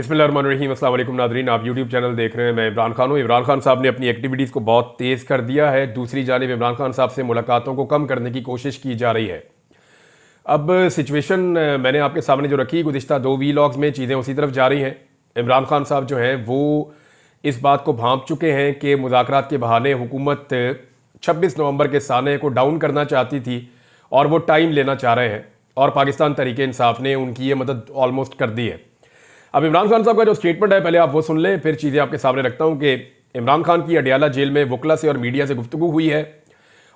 बिस्मिल्लाहिर्रहमानिर्रहीम। अस्सलाम वालेकुम नादरीन, आप यूट्यूब चैनल देख रहे हैं। मैं इमरान खान हूँ। इमरान खान साहब ने अपनी एक्टिविटीज़ को बहुत तेज़ कर दिया है। दूसरी जानिब इमरान खान साहब से मुलाकातों को कम करने की कोशिश की जा रही है। अब सिचुएशन मैंने आपके सामने जो रखी, गुज़िश्ता 2 वीलॉग्स में चीज़ें उसी तरफ जा रही हैं। इमरान खान साहब जो हैं वो इस बात को भांप चुके हैं कि मुज़ाकरात के बहाने हुकूमत 26 नवंबर के साने को डाउन करना चाहती थी और वो टाइम लेना चाह रहे हैं, और पाकिस्तान तहरीक इंसाफ ने उनकी ये मदद ऑलमोस्ट कर दी है। अब इमरान खान साहब का जो स्टेटमेंट है पहले आप वो सुन लें, फिर चीज़ें आपके सामने रखता हूं कि इमरान खान की अडियाला जेल में वकला से और मीडिया से गुफ्तगू हुई है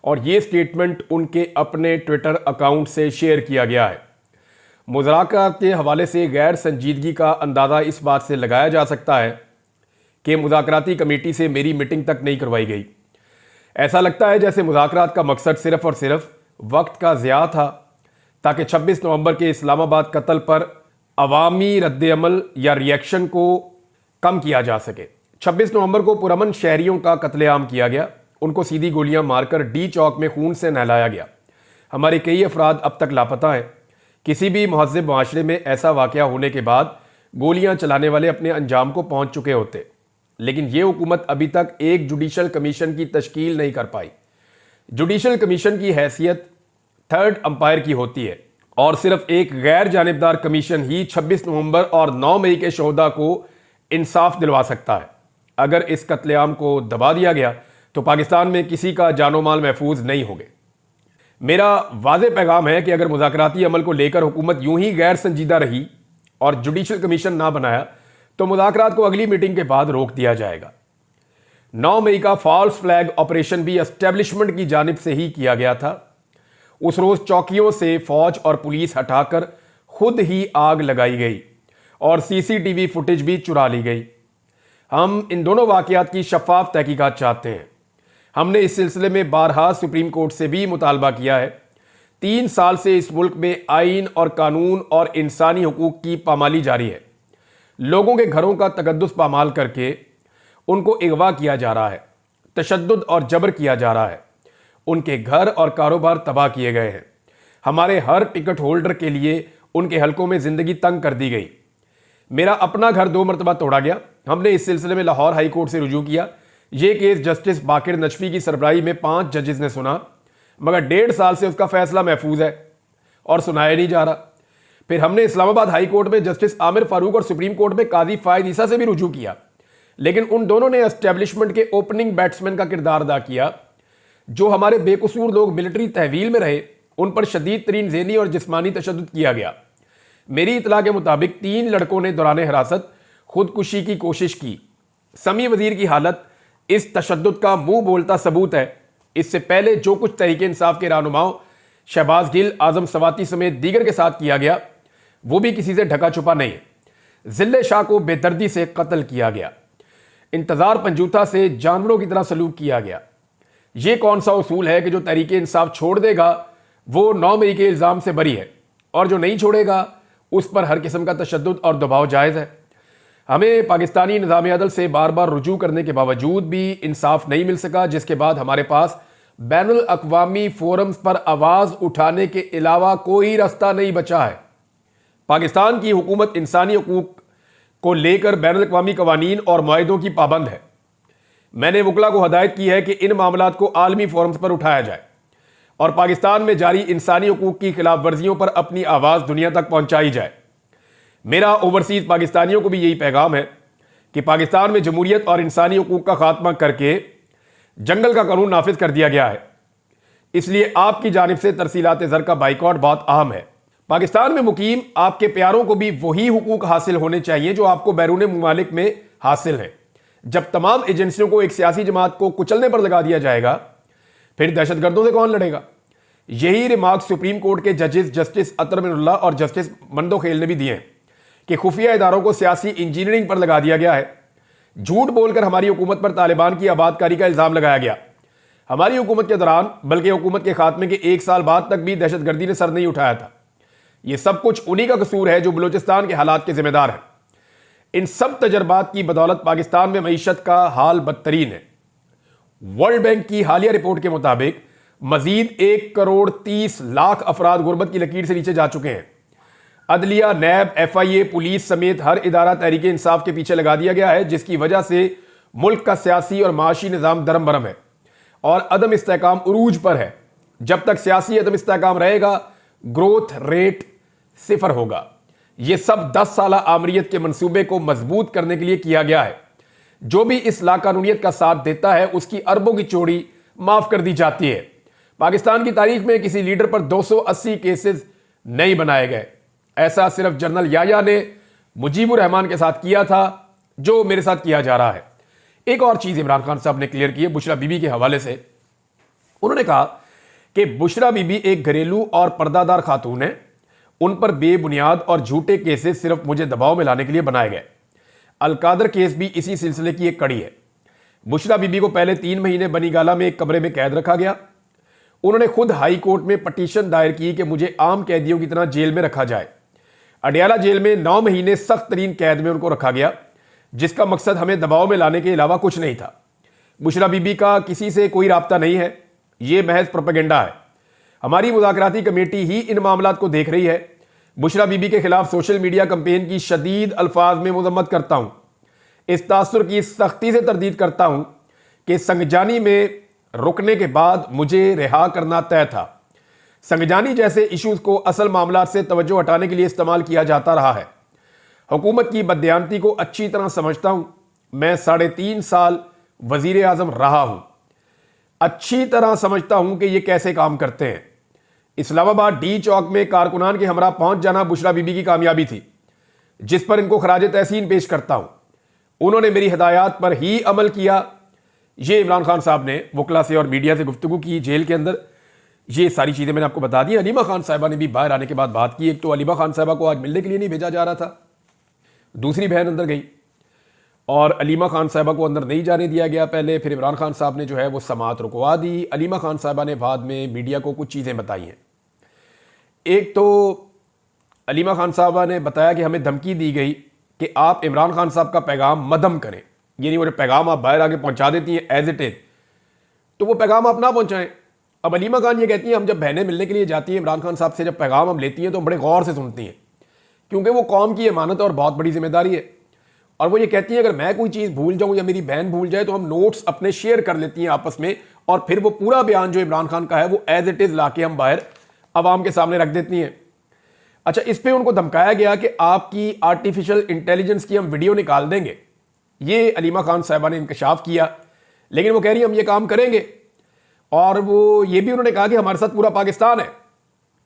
और ये स्टेटमेंट उनके अपने ट्विटर अकाउंट से शेयर किया गया है। मुज़ाकरात के हवाले से गैर संजीदगी का अंदाज़ा इस बात से लगाया जा सकता है कि मुज़ाकराती कमेटी से मेरी मीटिंग तक नहीं करवाई गई। ऐसा लगता है जैसे मुज़ाकरात का मकसद सिर्फ और सिर्फ वक्त का ज़िया था ताकि 26 नवंबर के इस्लामाबाद कत्ल पर अवामी रद्द-ए-अमल या रिएक्शन को कम किया जा सके। 26 नवंबर को पुरअमन शहरियों का कत्लेआम किया गया, उनको सीधी गोलियां मारकर डी चौक में खून से नहलाया गया। हमारे कई अफराद अब तक लापता हैं। किसी भी महज़्ज़ब माशरे में ऐसा वाक़या होने के बाद गोलियां चलाने वाले अपने अंजाम को पहुंच चुके होते, लेकिन ये हुकूमत अभी तक एक जुडिशल कमीशन की तश्कील नहीं कर पाई। जुडिशल कमीशन की हैसियत थर्ड अंपायर की होती है और सिर्फ एक गैर जानिबदार कमीशन ही 26 नवंबर और 9 मई के शोहदा को इंसाफ दिलवा सकता है। अगर इस कत्लेआम को दबा दिया गया तो पाकिस्तान में किसी का जानो माल महफूज नहीं होंगे। मेरा वाज़े पैगाम है कि अगर मुज़ाकराती अमल को लेकर हुकूमत यूं ही गैर संजीदा रही और जुडिशल कमीशन ना बनाया तो मुज़ाकरात को अगली मीटिंग के बाद रोक दिया जाएगा। 9 मई का फॉल्स फ्लैग ऑपरेशन भी एस्टेब्लिशमेंट की जानिब से ही किया गया था। उस रोज चौकियों से फौज और पुलिस हटाकर खुद ही आग लगाई गई और सीसीटीवी फुटेज भी चुरा ली गई। हम इन दोनों वाकयात की शफाफ तहकीकात चाहते हैं। हमने इस सिलसिले में बारहा सुप्रीम कोर्ट से भी मुतालबा किया है। 3 साल से इस मुल्क में आइन और कानून और इंसानी हुकूक की पामाली जारी है। लोगों के घरों का तकद्दुस पामाल करके उनको अगवा किया जा रहा है, तशद्दुद और जबर किया जा रहा है, उनके घर और कारोबार तबाह किए गए हैं। हमारे हर टिकट होल्डर के लिए उनके हलकों में जिंदगी तंग कर दी गई। मेरा अपना घर 2 मरतबा तोड़ा गया। हमने इस सिलसिले में लाहौर हाई कोर्ट से रुजू किया। यह केस जस्टिस बाकिर नजफी की सरबराही में 5 जजेस ने सुना, मगर 1.5 साल से उसका फैसला महफूज है और सुनाया नहीं जा रहा। फिर हमने इस्लामाबाद हाई कोर्ट में जस्टिस आमिर फारूक और सुप्रीम कोर्ट में काजी फायद ईसा से भी रुजू किया, लेकिन उन दोनों ने एस्टेब्लिशमेंट के ओपनिंग बैट्समैन का किरदार अदा किया। जो हमारे बेकसूर लोग मिलिट्री तहवील में रहे उन पर शदीद तरीन ज़हनी और जिस्मानी तशद्दुद किया गया। मेरी इतला के मुताबिक 3 लड़कों ने दौरान हिरासत खुदकुशी की कोशिश की। समी वजीर की हालत इस तशद्दुद का मुंह बोलता सबूत है। इससे पहले जो कुछ तहरीक इंसाफ के रहनुमाओं शहबाज गिल, आजम सवाती समेत दीगर के साथ किया गया वो भी किसी से ढका छुपा नहीं है। जिले शाह को बेदर्दी से कत्ल किया गया। इंतजार पंजूथा से जानवरों की तरह सलूक किया गया। ये कौन सा उसूल है कि जो तहरीक इंसाफ छोड़ देगा वो 9 मई के इल्ज़ाम से बरी है और जो नहीं छोड़ेगा उस पर हर किस्म का तशद्दुद और दबाव जायज़ है। हमें पाकिस्तानी निज़ाम अदल से बार बार रुजू करने के बावजूद भी इंसाफ नहीं मिल सका, जिसके बाद हमारे पास बैनुल अक़वामी फोरम्स पर आवाज़ उठाने के अलावा कोई रास्ता नहीं बचा है। पाकिस्तान की हुकूमत इंसानी हकूक़ को लेकर बैनुल अक़वामी कवानीन और मुआहिदों की पाबंद है। मैंने वकला को हदायत की है कि इन मामलात को आलमी फोरम्स पर उठाया जाए और पाकिस्तान में जारी इंसानी हकूक़ की खिलाफ वर्जियों पर अपनी आवाज़ दुनिया तक पहुंचाई जाए। मेरा ओवरसीज़ पाकिस्तानियों को भी यही पैगाम है कि पाकिस्तान में जमहूरियत और इंसानी हकूक़ का खात्मा करके जंगल का कानून नाफिज कर दिया गया है। इसलिए आपकी जानिब से तरसीलात ज़र का बाइकआउट बहुत अहम है। पाकिस्तान में मुकीम आपके प्यारों को भी वही हुकूक हासिल होने चाहिए जो आपको बैरून ममालिक में हासिल है। जब तमाम एजेंसियों को एक सियासी जमात को कुचलने पर लगा दिया जाएगा फिर दहशतगर्दों से कौन लड़ेगा? यही रिमार्क सुप्रीम कोर्ट के जजेस जस्टिस अतर मिनुल्लाह और जस्टिस मंदोखेल ने भी दिए हैं कि खुफिया इदारों को सियासी इंजीनियरिंग पर लगा दिया गया है। झूठ बोलकर हमारी हुकूमत पर तालिबान की आबादकारी का इल्ज़ाम लगाया गया। हमारी हुकूमत के दौरान बल्कि हुकूमत के खात्मे के 1 साल बाद तक भी दहशतगर्दी ने सर नहीं उठाया था। यह सब कुछ उन्हीं का कसूर है जो बलूचिस्तान के हालात के जिम्मेदार हैं। इन सब तजर्बात की बदौलत पाकिस्तान में मईशत का हाल बदतरीन है। वर्ल्ड बैंक की हालिया रिपोर्ट के मुताबिक मजीद 1 करोड़ 30 लाख अफराद गुर्बत की लकीर से नीचे जा चुके हैं। अदलिया, नैब, FIA, पुलिस समेत हर इदारा तहरीक इंसाफ के पीछे लगा दिया गया है, जिसकी वजह से मुल्क का सियासी और माशी निज़ाम दरम बरम है और अदम इस्तेहकाम उरूज पर है। जब तक सियासी अदम इस्तेहकाम रहेगा, ग्रोथ रेट सिफर होगा। यह सब 10 साला आमरीत के मंसूबे को मजबूत करने के लिए किया गया है। जो भी इस लाकानूनियत का साथ देता है, उसकी अरबों की चोरी माफ कर दी जाती है। पाकिस्तान की तारीख में किसी लीडर पर 280 केसेस नहीं बनाए गए। ऐसा सिर्फ जनरल याया ने मुजीबुर रहमान के साथ किया था, जो मेरे साथ किया जा रहा है। एक और चीज इमरान खान साहब ने क्लियर की है बुशरा बीबी के हवाले से। उन्होंने कहा कि बुशरा बीबी एक घरेलू और पर्दादार खातून है, उन पर बेबुनियाद और झूठे केसेस सिर्फ मुझे दबाव में लाने के लिए बनाए गए। अलकादर केस भी इसी सिलसिले की एक कड़ी है। बुशरा बीबी को पहले 3 महीने बनीगाला में एक कमरे में कैद रखा गया। उन्होंने खुद हाई कोर्ट में पटिशन दायर की कि मुझे आम कैदियों की तरह जेल में रखा जाए। अडियाला जेल में 9 महीने सख्त तरीन कैद में उनको रखा गया, जिसका मकसद हमें दबाव में लाने के अलावा कुछ नहीं था। बुशरा बीबी का किसी से कोई राब्ता नहीं है, यह महज प्रोपेगेंडा है। हमारी मुज़ाकराती कमेटी ही इन मामलात को देख रही है। बुशरा बीबी के खिलाफ सोशल मीडिया कंपेन की शदीद अल्फाज में मजम्मत करता हूं। इस तासुर की सख्ती से तरदीद करता हूं कि संगजानी में रुकने के बाद मुझे रिहा करना तय था। संगजानी जैसे इश्यूज को असल मामलात से तवज्जो हटाने के लिए इस्तेमाल किया जाता रहा है। हुकूमत की बददियानती को अच्छी तरह समझता हूं। मैं 3.5 साल वजीर आजम रहा हूं, अच्छी तरह समझता हूं कि यह कैसे काम करते हैं। इस्लामाबाद डी चौक में कारकुनान के हमरा पहुंच जाना बुशरा बीबी की कामयाबी थी, जिस पर इनको खराज तहसीन पेश करता हूं। उन्होंने मेरी हिदायत पर ही अमल किया। ये इमरान खान साहब ने वकला से और मीडिया से गुफ्तगू की जेल के अंदर। ये सारी चीज़ें मैंने आपको बता दी। अलीमा खान साहिबा ने भी बाहर आने के बाद बात की। एक तो अलीमा खान साहिबा को आज मिलने के लिए नहीं भेजा जा रहा था, दूसरी बहन अंदर गई और अलीमा खान साहिबा को अंदर नहीं जाने दिया गया पहले। फिर इमरान खान साहब ने जो है वो समाअत रुकवा दी। अलीमा खान साहिबा ने बाद में मीडिया को कुछ चीज़ें बताई हैं। एक तो अलीमा खान साहबा ने बताया कि हमें धमकी दी गई कि आप इमरान खान साहब का पैगाम मदम करें, यानी वो पैगाम आप बाहर आके पहुंचा देती हैं एज इट इज, तो वो पैगाम आप ना पहुंचाएं। अब अलीमा खान ये कहती हैं हम जब बहनें मिलने के लिए जाती हैं इमरान खान साहब से, जब पैगाम हम लेती हैं तो बड़े गौर से सुनती हैं, क्योंकि वो कौम की अमानत और बहुत बड़ी जिम्मेदारी है। और वो ये कहती हैं अगर मैं कोई चीज़ भूल जाऊं या मेरी बहन भूल जाए तो हम नोट्स अपने शेयर कर लेती हैं आपस में, और फिर वो पूरा बयान जो इमरान खान का है वो एज इट इज लाके हम बाहर अवाम के सामने रख देती हैं। अच्छा, इस पर उनको धमकाया गया कि आपकी आर्टिफिशियल इंटेलिजेंस की हम वीडियो निकाल देंगे। ये अलीमा खान साहिबा ने इंकशाफ किया, लेकिन वो कह रही हम ये काम करेंगे। और वो ये भी उन्होंने कहा कि हमारे साथ पूरा पाकिस्तान है।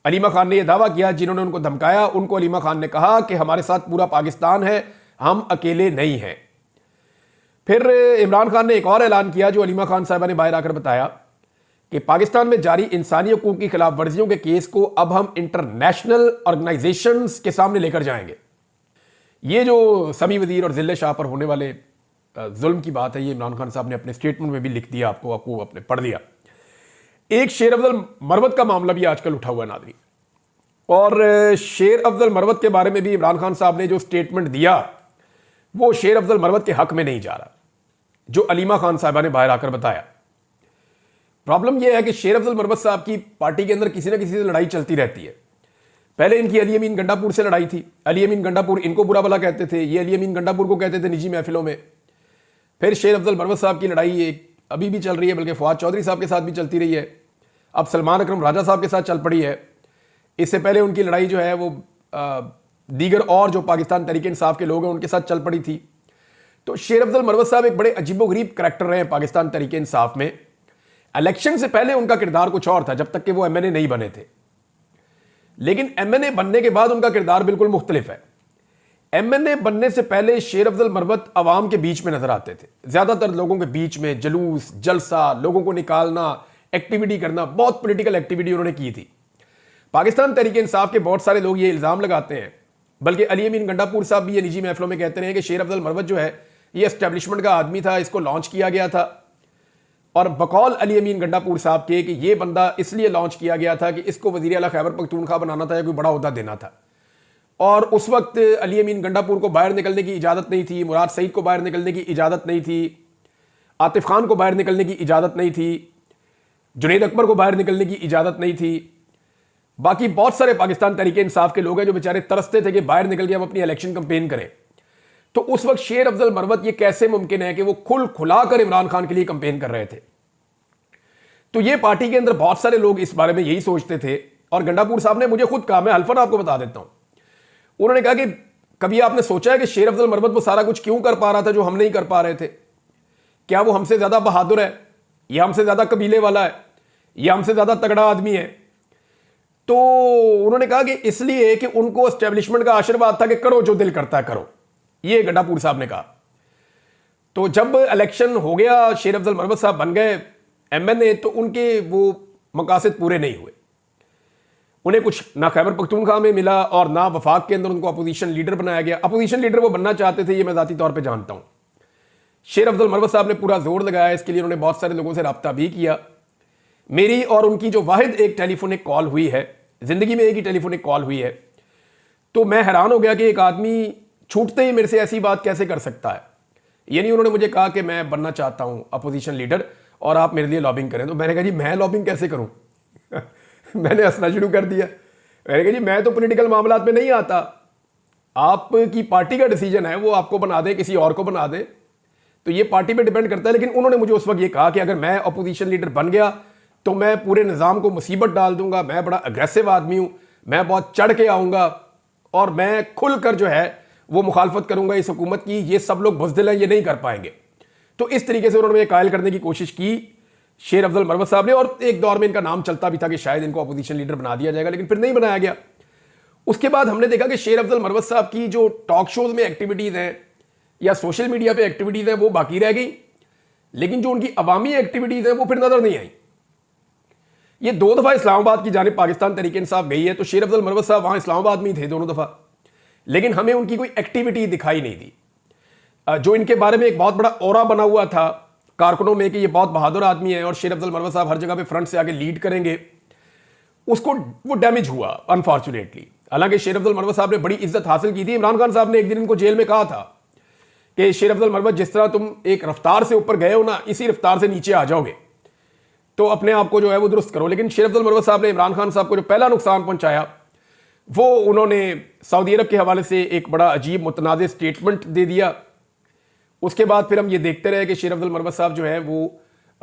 अलीमा खान ने यह दावा किया, जिन्होंने उनको धमकाया उनको अलीमा खान ने कहा कि हमारे साथ पूरा पाकिस्तान है, हम अकेले नहीं हैं। फिर इमरान खान ने एक और ऐलान किया जो अलीमा खान साहिबा ने बाहर आकर बताया कि पाकिस्तान में जारी इंसानी हकूक की खिलाफ वर्जियों के केस को अब हम इंटरनेशनल ऑर्गेनाइजेशंस के सामने लेकर जाएंगे। ये जो समी वजीर और जिले शाह पर होने वाले जुल्म की बात है, ये इमरान खान साहब ने अपने स्टेटमेंट में भी लिख दिया, आपको अपने पढ़ लिया। एक शेर अफजल मरवत का मामला भी आजकल उठा हुआ है नादरी, और शेर अफजल मरवत के बारे में भी इमरान खान साहब ने जो स्टेटमेंट दिया वो शेर अफजल मरवत के हक में नहीं जा रहा, जो अलीमा खान साहबा ने बाहर आकर बताया। प्रॉब्लम यह है कि शेर अफजल मरवत साहब की पार्टी के अंदर किसी ना किसी से लड़ाई चलती रहती है। पहले इनकी अली अमीन गंडापुर से लड़ाई थी। अली अमीन गंडापुर इनको बुरा भला कहते थे, ये अली अमीन गंडापुर को कहते थे निजी महफिलों में। फिर शेर अफजल मरवत साहब की लड़ाई अभी भी चल रही है, बल्कि फवाद चौधरी साहब के साथ भी चलती रही है, अब सलमान अकरम राजा साहब के साथ चल पड़ी है। इससे पहले उनकी लड़ाई जो है वो दीगर और जो पाकिस्तान तहरीक इंसाफ के लोग हैं उनके साथ चल पड़ी थी। तो शेर अफजल मरवत साहब एक बड़े अजीबोगरीब करैक्टर रहे हैं पाकिस्तान तहरीक इंसाफ में। इलेक्शन से पहले उनका किरदार कुछ और था, जब तक कि वो MNA नहीं बने थे, लेकिन MNA बनने के बाद उनका किरदार बिल्कुल मुख्तलिफ है। MNA बनने से पहले शेर अफजल मरवत अवाम के बीच में नजर आते थे, ज्यादातर लोगों के बीच में जुलूस, जलसा, लोगों को निकालना, एक्टिविटी करना, बहुत पॉलिटिकल एक्टिविटी उन्होंने की थी। पाकिस्तान तहरीक इंसाफ के बहुत सारे लोग ये इल्जाम लगाते हैं, बल्कि अली अमीन गंडापुर साहब भी ये निजी महफिलों में कहते रहे कि शेर अफजल मरवत जो है ये एस्टेब्लिशमेंट का आदमी था, इसको लॉन्च किया गया था। और बकौल अली अमीन गंडापुर साहब के कि ये बंदा इसलिए लॉन्च किया गया था कि इसको वजीर आला खैबर पख्तूनख्वा बनाना था या कोई बड़ा ओहदा देना था। और उस वक्त अली अमीन गंडापुर को बाहर निकलने की इजाज़त नहीं थी, मुराद सईद को बाहर निकलने की इजाज़त नहीं थी, आतिफ खान को बाहर निकलने की इजाज़त नहीं थी, जुनैद अकबर को बाहर निकलने की इजाज़त नहीं थी। बाकी बहुत सारे पाकिस्तान तहरीके इंसाफ के लोग हैं जो बेचारे तरसते थे कि बाहर निकल के हम अपनी इलेक्शन कैंपेन करें। तो उस वक्त शेर अफजल मरवत ये कैसे मुमकिन है कि वो खुलाकर इमरान खान के लिए कैंपेन कर रहे थे। तो ये पार्टी के अंदर बहुत सारे लोग इस बारे में यही सोचते थे। और गंडापुर साहब ने मुझे खुद कहा, मैं हल्फन आपको बता देता हूं, उन्होंने कहा कि कभी आपने सोचा है कि शेर अफजल मरवत वो सारा कुछ क्यों कर पा रहा था जो हम नहीं कर पा रहे थे? क्या वो हमसे ज्यादा बहादुर है, या हमसे ज्यादा कबीले वाला है, या हमसे ज्यादा तगड़ा आदमी है? तो उन्होंने कहा कि इसलिए कि उनको एस्टेब्लिशमेंट का आशीर्वाद था कि करो जो दिल करता है करो। ये गंडापुर साहब ने कहा। तो जब इलेक्शन हो गया, शेर अफजल मरवत साहब बन गए एमएनए, तो उनके वो मकासद पूरे नहीं हुए। उन्हें कुछ ना खैबर पख्तूनख्वा में मिला और ना वफाक के अंदर उनको अपोजिशन लीडर बनाया गया। अपोजिशन लीडर वो बनना चाहते थे, ये मैं जाती तौर पे जानता हूं। शेर अफजल मरवत साहब ने पूरा जोर लगाया इसके लिए, उन्होंने बहुत सारे लोगों से रब्ता भी किया। मेरी और उनकी जो वाहिद एक टेलीफोनिक कॉल हुई है, जिंदगी में एक ही टेलीफोनिक कॉल हुई है, तो मैं हैरान हो गया कि एक आदमी छूटते ही मेरे से ऐसी बात कैसे कर सकता है। यानी उन्होंने मुझे कहा कि मैं बनना चाहता हूं अपोजिशन लीडर और आप मेरे लिए लॉबिंग करें। तो मैंने कहा जी मैं लॉबिंग कैसे करूं? मैंने हंसना शुरू कर दिया। मैंने कहा जी मैं तो पॉलिटिकल मामलात में नहीं आता, आपकी पार्टी का डिसीजन है, वो आपको बना दे किसी और को बना दे, तो ये पार्टी पे डिपेंड करता है। लेकिन उन्होंने मुझे उस वक्त ये कहा कि अगर मैं अपोजिशन लीडर बन गया तो मैं पूरे निज़ाम को मुसीबत डाल दूंगा, मैं बड़ा अग्रेसिव आदमी हूं, मैं बहुत चढ़ के आऊंगा और मैं खुलकर जो है वो मुखालफत करूंगा इस हुकूमत की, ये सब लोग बुज़दिल हैं, ये नहीं कर पाएंगे। तो इस तरीके से उन्होंने मुझे कायल करने की कोशिश की शेर अफजल मरवत साहब ने। और एक दौर में इनका नाम चलता भी था कि शायद इनको अपोजिशन लीडर बना दिया जाएगा, लेकिन फिर नहीं बनाया गया। उसके बाद हमने देखा कि शेर अफजल मरवत साहब की जो टॉक शोज में एक्टिविटीज हैं या सोशल मीडिया पे एक्टिविटीज हैं वो बाकी रह गई, लेकिन जो उनकी अवामी एक्टिविटीज हैं वो फिर नजर नहीं आई। ये 2 दफा इस्लामाबाद की जानिब पाकिस्तान तहरीक इंसाफ गई है, तो शेर अफजल मरवत साहब वहां इस्लामाबाद में ही थे दोनों दफा, लेकिन हमें उनकी कोई एक्टिविटी दिखाई नहीं दी। जो इनके बारे में एक बहुत बड़ा ऑरा बना हुआ था कारकुनों में कि ये बहुत बहादुर आदमी है और शेर अफजल मरवत साहब हर जगह पे फ्रंट से आगे लीड करेंगे, उसको वो डैमेज हुआ अनफॉर्चुनेटली। हालांकि शेर अफजल मरवत साहब ने बड़ी इज्जत हासिल की थी। इमरान खान साहब ने एक दिन इनको जेल में कहा था कि शेर अफजल मरवत जिस तरह तुम एक रफ्तार से ऊपर गए हो ना, इसी रफ्तार से नीचे आ जाओगे, तो अपने आप को जो है वो दुरुस्त करो। लेकिन शेर अफजल मरवत साहब ने इमरान खान साहब को जो पहला नुकसान पहुंचाया वो उन्होंने सऊदी अरब के हवाले से एक बड़ा अजीब मुतनाज़ स्टेटमेंट दे दिया। उसके बाद फिर हम ये देखते रहे कि शेर अफजल मरवत साहब जो है वो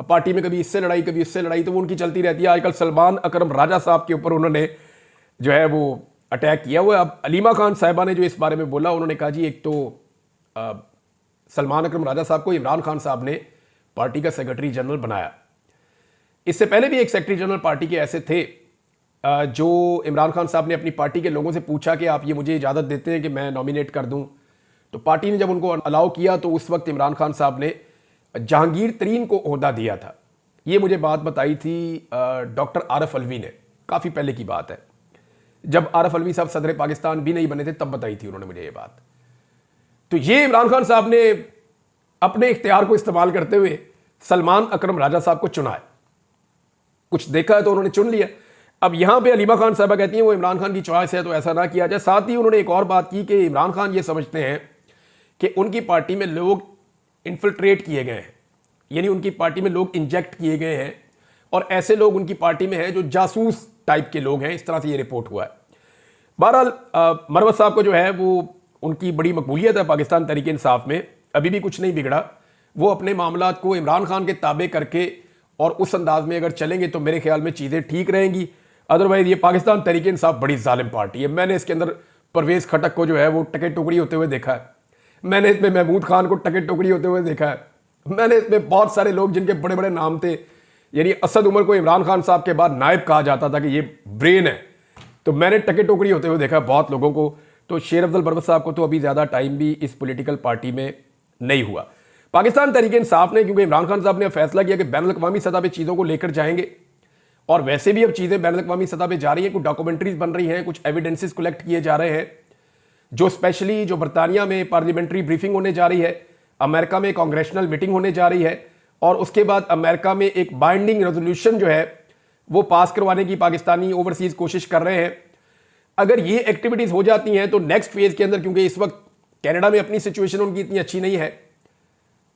पार्टी में कभी इससे लड़ाई कभी इससे लड़ाई, तो वो उनकी चलती रहती है। आजकल सलमान अकरम राजा साहब के ऊपर उन्होंने जो है वो अटैक किया हुआ है। अब अलीमा खान साहिबा ने जो इस बारे में बोला, उन्होंने कहा जी एक तो सलमान अकरम राजा साहब को इमरान खान साहब ने पार्टी का सेक्रेटरी जनरल बनाया। इससे पहले भी एक सेक्रेटरी जनरल पार्टी के ऐसे थे जो इमरान खान साहब ने अपनी पार्टी के लोगों से पूछा कि आप ये मुझे इजाज़त देते हैं कि मैं नॉमिनेट कर दूं, तो पार्टी ने जब उनको अलाउ किया तो उस वक्त इमरान खान साहब ने जहांगीर तरीन को ओहदा दिया था। ये मुझे बात बताई थी डॉक्टर आरफ अलवी ने, काफ़ी पहले की बात है, जब आरफ अलवी साहब सदर पाकिस्तान भी नहीं बने थे तब बताई थी उन्होंने मुझे ये बात। तो ये इमरान खान साहब ने अपने इख्तियार को इस्तेमाल करते हुए सलमान अकरम राजा साहब को चुना है। कुछ देखा है तो उन्होंने चुन लिया। अब यहां पे अलीमा खान साहबा कहती हैं वो इमरान खान की चॉइस है तो ऐसा ना किया जाए। साथ ही उन्होंने एक और बात की कि इमरान खान ये समझते हैं कि उनकी पार्टी में लोग इन्फिल्ट्रेट किए गए हैं, यानी उनकी पार्टी में लोग इंजेक्ट किए गए हैं और ऐसे लोग उनकी पार्टी में हैं जो जासूस टाइप के लोग हैं। इस तरह से ये रिपोर्ट हुआ है। बहरहाल मरवत साहब को जो है वो उनकी बड़ी मकबूलियत है पाकिस्तान तहरीक इंसाफ में, अभी भी कुछ नहीं बिगड़ा। वो अपने मामलात को इमरान खान के ताबे करके और उस अंदाज में अगर चलेंगे तो मेरे ख्याल में चीज़ें ठीक रहेंगी। अदरवाइज ये पाकिस्तान तहरीक इंसाफ बड़ी जालिम पार्टी है। मैंने इसके अंदर परवेज़ खटक को जो है वो टके टुकड़ी होते हुए देखा है, मैंने इसमें महमूद खान को टके टुकड़ी होते हुए देखा है, मैंने इसमें बहुत सारे लोग जिनके बड़े बड़े नाम थे, यानी असद उमर को इमरान खान साहब के बाद नायब कहा जाता था कि ये ब्रेन है, तो मैंने टके टुकड़ी होते हुए देखा बहुत लोगों को। तो शेर अफजल मरवत साहब को तो अभी ज़्यादा टाइम भी इस पॉलिटिकल पार्टी में नहीं हुआ। पाकिस्तान तहरीक इंसाफ ने, क्योंकि इमरान खान साहब ने फैसला किया कि बैनुल-अक़वामी सतह पे चीज़ों को लेकर जाएंगे और वैसे भी अब चीज़ें बैनुल-अक़वामी सतह पे जा रही हैं, कुछ डॉक्यूमेंट्रीज बन रही हैं, कुछ एविडेंसेस कलेक्ट किए जा रहे हैं, जो स्पेशली जो बरतानिया में पार्लियामेंट्री ब्रीफिंग होने जा रही है, अमेरिका में कांग्रेशनल मीटिंग होने जा रही है और उसके बाद अमेरिका में एक बाइंडिंग रेजोल्यूशन जो है वो पास करवाने की पाकिस्तानी ओवरसीज कोशिश कर रहे हैं। अगर ये एक्टिविटीज़ हो जाती हैं तो नेक्स्ट फेज़ के अंदर, क्योंकि इस वक्त कनाडा में अपनी सिचुएशन उनकी इतनी अच्छी नहीं है,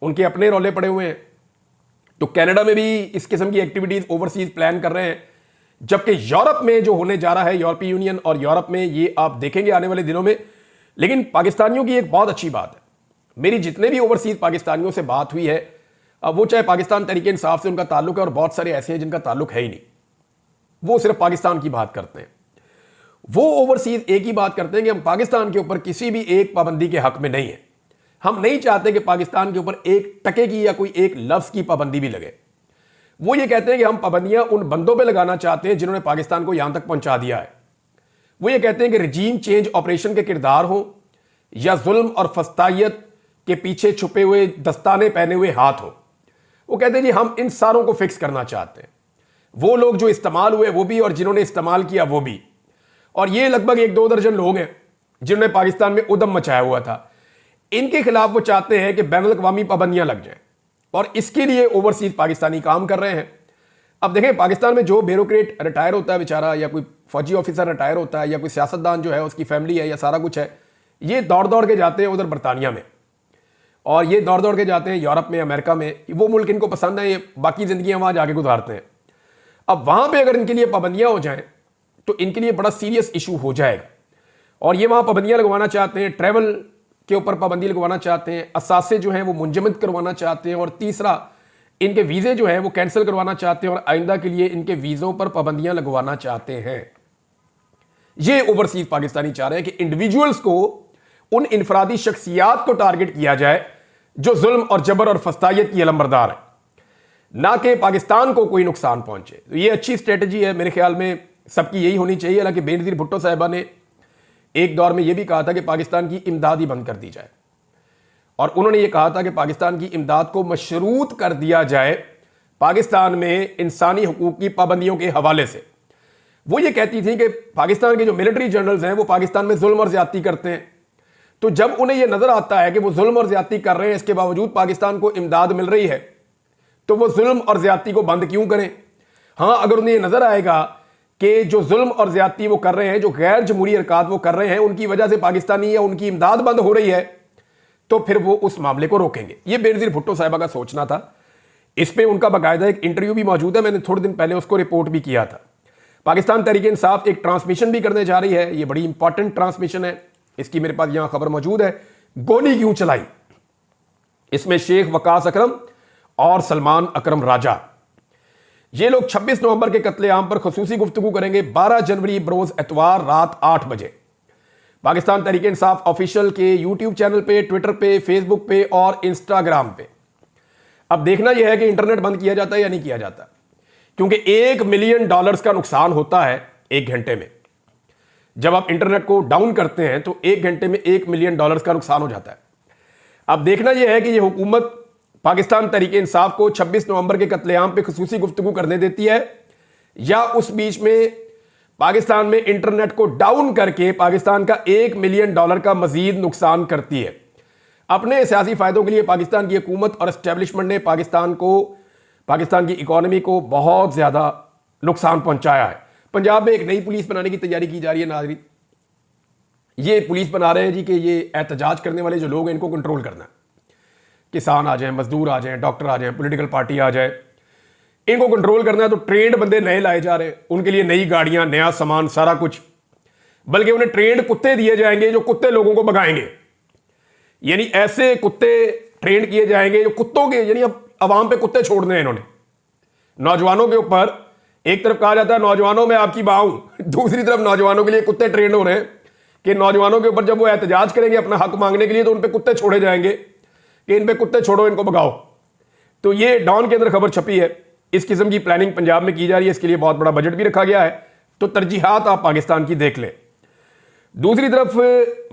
उनके अपने रौले पड़े हुए हैं, तो कनाडा में भी इस किस्म की एक्टिविटीज़ ओवरसीज प्लान कर रहे हैं जबकि यूरोप में जो होने जा रहा है, यूरोपीय यूनियन और यूरोप में, ये आप देखेंगे आने वाले दिनों में। लेकिन पाकिस्तानियों की एक बहुत अच्छी बात है, मेरी जितने भी ओवरसीज पाकिस्तानियों से बात हुई है, अब वो चाहे पाकिस्तान तहरीक इंसाफ से उनका ताल्लुक है, और बहुत सारे ऐसे हैं जिनका ताल्लुक है ही नहीं, वो सिर्फ पाकिस्तान की बात करते हैं। वो ओवरसीज एक ही बात करते हैं कि हम पाकिस्तान के ऊपर किसी भी एक पाबंदी के हक में नहीं है। हम नहीं चाहते कि पाकिस्तान के ऊपर एक टके की या कोई एक लफ्ज की पाबंदी भी लगे। वो ये कहते हैं कि हम पाबंदियां उन बंदों पे लगाना चाहते हैं जिन्होंने पाकिस्तान को यहां तक पहुंचा दिया है। वो ये कहते हैं कि रजीम चेंज ऑपरेशन के किरदार हो या जुल्म और फस्तायत के पीछे छुपे हुए दस्ताने पहने हुए हाथ हो। वो कहते हैं जी हम इन सारों को फिक्स करना चाहते हैं, वो लोग जो इस्तेमाल हुए वो भी और जिन्होंने इस्तेमाल किया वो भी। और ये लगभग 1-2 दर्जन लोग हैं जिन्होंने पाकिस्तान में उदम मचाया हुआ था। इनके खिलाफ वो चाहते हैं कि बैनुल अक़वामी पाबंदियां लग जाएं, और इसके लिए ओवरसीज पाकिस्तानी काम कर रहे हैं। अब देखें, पाकिस्तान में जो ब्यूरोक्रेट रिटायर होता है बेचारा, या कोई फौजी ऑफिसर रिटायर होता है, या कोई सियासतदान जो है उसकी फैमिली है या सारा कुछ है, ये दौड़ दौड़ के जाते हैं उधर बरतानिया में, और ये दौड़ दौड़ के जाते हैं यूरोप में, अमेरिका में। वो मुल्क इनको पसंद है, ये बाकी जिंदगी वहां जाके गुजारते हैं। अब वहां पे अगर इनके लिए पाबंदियां हो जाएं तो इनके लिए बड़ा सीरियस इशू हो जाएगा, और ये वहां पाबंदियां लगवाना चाहते हैं, ट्रैवल के ऊपर पाबंदी लगवाना चाहते हैं, असासे जो हैं वो मुंजमद करवाना चाहते हैं, और तीसरा इनके वीज़े जो हैं वो कैंसिल करवाना चाहते हैं, और आइंदा के लिए इनके वीज़ों पर पाबंदियां लगवाना चाहते हैं। ये ओवरसीज पाकिस्तानी चाह रहे हैं कि इंडिविजुअल्स को, उन इनफरादी शख्सियात को टारगेट किया जाए जो जुल्म और जबर और फस्तायत की अलमबरदार है, ना कि पाकिस्तान को कोई नुकसान पहुंचे। तो ये अच्छी स्ट्रेटजी है, मेरे ख्याल में सबकी यही होनी चाहिए। हालांकि बेनज़ीर भुट्टो साहिबा ने एक दौर में यह भी कहा था कि पाकिस्तान की इमदाद ही बंद कर दी जाए, और उन्होंने यह कहा था कि पाकिस्तान की इमदाद को मशरूत कर दिया जाए पाकिस्तान में इंसानी हुकूक की पाबंदियों के हवाले से। वो ये कहती थी कि पाकिस्तान के जो मिलिट्री जनरल्स हैं वो पाकिस्तान में जुल्म और ज्यादती करते हैं, तो जब उन्हें यह नजर आता है कि वो जुल्म और ज्यादती कर रहे हैं, इसके बावजूद पाकिस्तान को इमदाद मिल रही है, तो वो जुल्म और ज्यादती को बंद क्यों करें। हाँ, अगर उन्हें यह नजर आएगा कि जो जुल्म और ज्यादती वो कर रहे हैं, जो गैर जमहूरी हरकत वो कर रहे हैं, उनकी वजह से पाकिस्तानी या उनकी इमदाद बंद हो रही है, तो फिर वो उस मामले को रोकेंगे। ये बेनज़ीर भुट्टो साहिबा का सोचना था। इस पे उनका बाकायदा एक इंटरव्यू भी मौजूद है, मैंने थोड़े दिन पहले उसको रिपोर्ट भी किया था। पाकिस्तान तहरीक इंसाफ एक ट्रांसमिशन भी करने जा रही है, ये बड़ी इंपॉर्टेंट ट्रांसमिशन है, इसकी मेरे पास यहां खबर मौजूद है। गोली क्यों चलाई, इसमें शेख वकास अकरम और सलमान अकरम राजा, ये लोग 26 नवंबर के कत्लेआम पर खसूसी गुफ्तगू करेंगे 12 जनवरी बरोज एतवार रात 8 बजे पाकिस्तान तहरीक इंसाफ ऑफिशियल के यूट्यूब चैनल पे, ट्विटर पे, फेसबुक पे और इंस्टाग्राम पे। अब देखना यह है कि इंटरनेट बंद किया जाता है या नहीं किया जाता, क्योंकि $1 मिलियन का नुकसान होता है 1 घंटे में। जब आप इंटरनेट को डाउन करते हैं तो 1 घंटे में $1 मिलियन का नुकसान हो जाता है। अब देखना यह है कि यह हुकूमत पाकिस्तान तहरीक इंसाफ को 26 नवंबर के कत्लेआम पे खसूसी गुफ्तगू करने देती है, या उस बीच में पाकिस्तान में इंटरनेट को डाउन करके पाकिस्तान का $1 मिलियन का मजीद नुकसान करती है। अपने सियासी फायदों के लिए पाकिस्तान की हुकूमत और एस्टेब्लिशमेंट ने पाकिस्तान की इकोनॉमी को बहुत ज्यादा नुकसान पहुंचाया है। पंजाब में एक नई पुलिस बनाने की तैयारी की जा रही है नाज़रीन। ये पुलिस बना रहे हैं जी कि ये एहतजाज करने वाले जो लोग हैं इनको कंट्रोल करना है। किसान आ जाएं, मजदूर आ जाएं, डॉक्टर आ जाएं, पॉलिटिकल पार्टी आ जाए, इनको कंट्रोल करना है। तो ट्रेंड बंदे नए लाए जा रहे हैं, उनके लिए नई गाड़ियां, नया सामान, सारा कुछ। बल्कि उन्हें ट्रेंड कुत्ते दिए जाएंगे जो कुत्ते लोगों को भगाएंगे। यानी ऐसे कुत्ते ट्रेंड किए जाएंगे जो कुत्तों के, यानी अब अवाम पे कुत्ते छोड़ने हैं इन्होंने। नौजवानों के ऊपर एक तरफ कहा जाता है नौजवानों में आपकी बाहूं, दूसरी तरफ नौजवानों के लिए कुत्ते ट्रेंड हो रहे हैं कि नौजवानों के ऊपर जब वो एहतजाज करेंगे अपना हक मांगने के लिए, तो उन पे कुत्ते छोड़े जाएंगे कि इन पे कुत्ते छोड़ो, इनको भगाओ। तो ये डॉन के अंदर खबर छपी है। इस किस्म की प्लानिंग पंजाब में की जा रही है, इसके लिए बहुत बड़ा बजट भी रखा गया है। तो तरजीहात आप पाकिस्तान की देख लें। दूसरी तरफ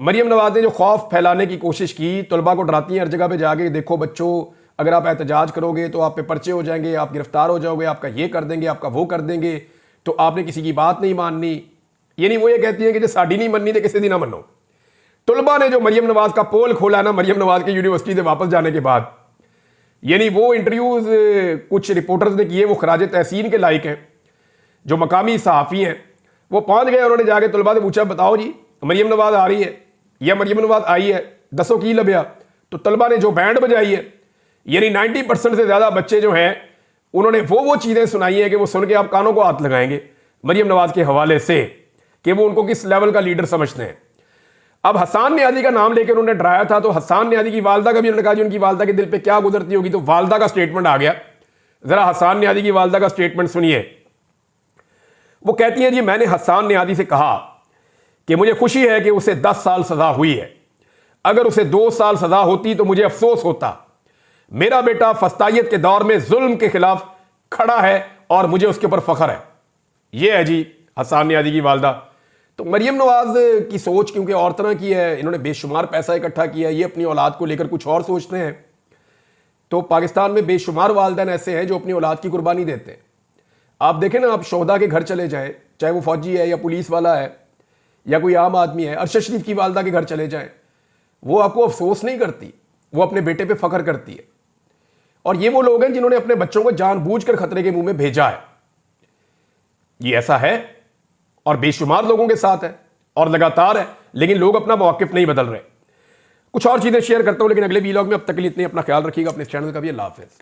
मरियम नवाज ने जो खौफ फैलाने की कोशिश की, तलबा को डराती हैं हर जगह पे जाके, देखो बच्चों अगर आप एहतजाज करोगे तो आप पे पर्चे हो जाएंगे, आप गिरफ्तार हो जाओगे, आपका ये कर देंगे, आपका वो कर देंगे, तो आपने किसी की बात नहीं माननी। यानी वो ये कहती है कि जो साड़ी नहीं मननी तो किसी दी ना मनो। तलबा ने जो मरियम नवाज का पोल खोला ना मरियम नवाज के यूनिवर्सिटी से वापस जाने के बाद, यानी वो इंटरव्यूज कुछ रिपोर्टर्स ने किए, वो खराज तहसीन के लायक हैं। जो मकामी सहाफ़ी हैं वो पहुंच गए, उन्होंने जाके तलबा से पूछा बताओ जी मरियम नवाज आ रही है या मरियम नवाज आई है, दसो की लभ्या। तो तलबा ने जो बैंड बजाई है, यानी 90% से ज़्यादा बच्चे जो हैं उन्होंने वो चीज़ें सुनाई हैं कि वो सुन के आप कानों को हाथ लगाएंगे। मरियम नवाज के हवाले से कि वो उनको किस लेवल का लीडर समझते हैं। अब हसन नियाज़ी का नाम लेकर उन्होंने डराया था, तो हसन नियाज़ी की वालदा का भी उन्होंने कहा जी उनकी वालदा के दिल पे क्या गुजरती होगी, तो वालदा का स्टेटमेंट आ गया। जरा हसन नियाज़ी की वालदा का स्टेटमेंट सुनिए। वो कहती है जी मैंने हसन नियाज़ी से कहा कि मुझे खुशी है कि उसे 10 साल सजा हुई है, अगर उसे 2 साल सजा होती तो मुझे अफसोस होता। मेरा बेटा फस्तायत के दौर में जुल्म के खिलाफ खड़ा है और मुझे उसके ऊपर फख्र है। यह है जी हसन नियाज़ी की वालदा। तो मरियम नवाज की सोच क्योंकि और तरह की है, इन्होंने बेशुमार पैसा इकट्ठा किया, ये अपनी औलाद को लेकर कुछ और सोचते हैं। तो पाकिस्तान में बेशुमार वालिदैन ऐसे हैं जो अपनी औलाद की कुर्बानी देते हैं। आप देखें ना, आप शोहदा के घर चले जाएं, चाहे वो फौजी है या पुलिस वाला है या कोई आम आदमी है, अरशद शरीफ की वालदा के घर चले जाएं, वो आपको अफसोस नहीं करती, वो अपने बेटे पे फख्र करती है। और ये वो लोग हैं जिन्होंने अपने बच्चों को जानबूझकर खतरे के मुंह में भेजा है। ये ऐसा है और बेशुमार लोगों के साथ है और लगातार है, लेकिन लोग अपना मौक़िफ़ नहीं बदल रहे। कुछ और चीज़ें शेयर करता हूं, लेकिन अगले वीलॉग में। अब तक के लिए इतने, अपना ख्याल रखिएगा, अपने चैनल का भी। अल्लाह हाफ़िज़।